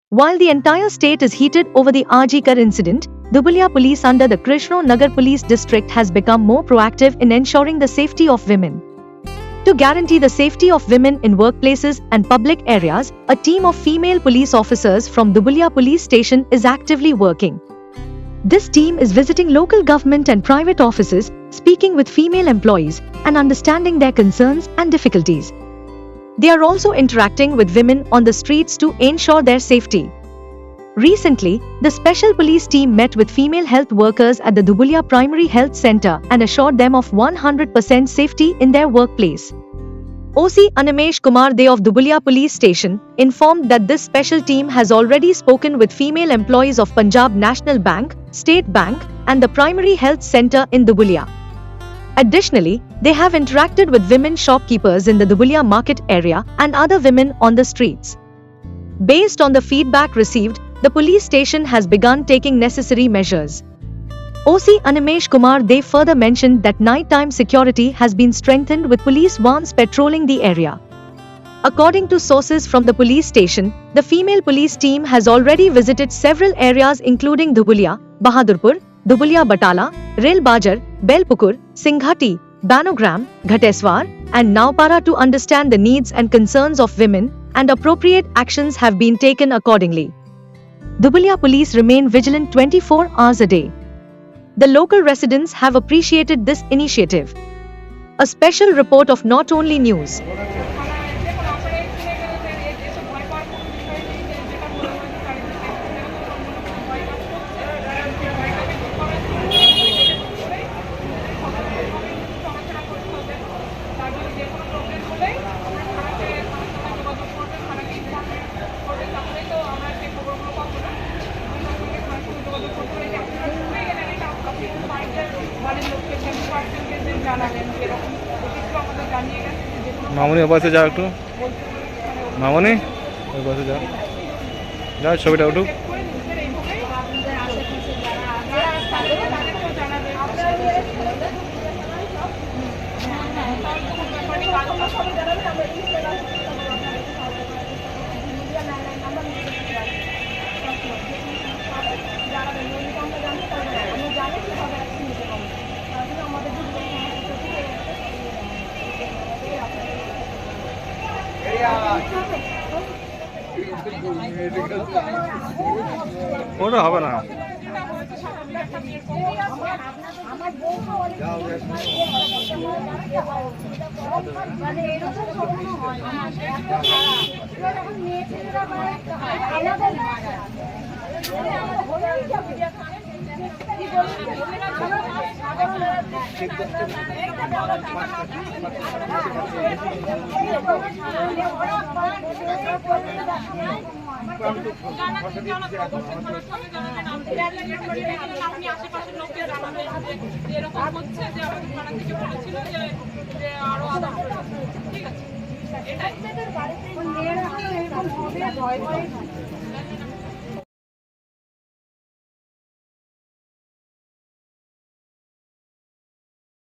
While the entire state is heated over the RG Kar incident, Dhubalia Police under the Krishna Nagar Police District has become more proactive in ensuring the safety of women. To guarantee the safety of women in workplaces and public areas, a team of female police officers from Dhubalia Police Station is actively working. This team is visiting local government and private offices, speaking with female employees, and understanding their concerns and difficulties. They are also interacting with women on the streets to ensure their safety. Recently, the special police team met with female health workers at the Dhubalia Primary Health Center and assured them of 100% safety in their workplace. OC Animesh Kumar De of Dhubalia Police Station informed that this special team has already spoken with female employees of Punjab National Bank, State Bank, and the Primary Health Center in Dhubalia. Additionally, they have interacted with women shopkeepers in the Dhubalia market area and other women on the streets. Based on the feedback received, the police station has begun taking necessary measures. OC Animesh Kumar De further mentioned that nighttime security has been strengthened with police vans patrolling the area. According to sources from the police station, the female police team has already visited several areas including Dhubalia, Bahadurpur, Dhubalia Batala, Rail Bajar, Belpukur, Singhati, Banogram, Ghateswar, and Naupara to understand the needs and concerns of women, and appropriate actions have been taken accordingly. Dhubalia police remain vigilant 24 hours a day. The local residents have appreciated this initiative. A special report of Not Only News. মামনি ওই পাশে যাও একটু, মামনি ওই পাশে যাও, যাও ছবিটা উঠুক। ওটা হবে না। ঠিক আছে,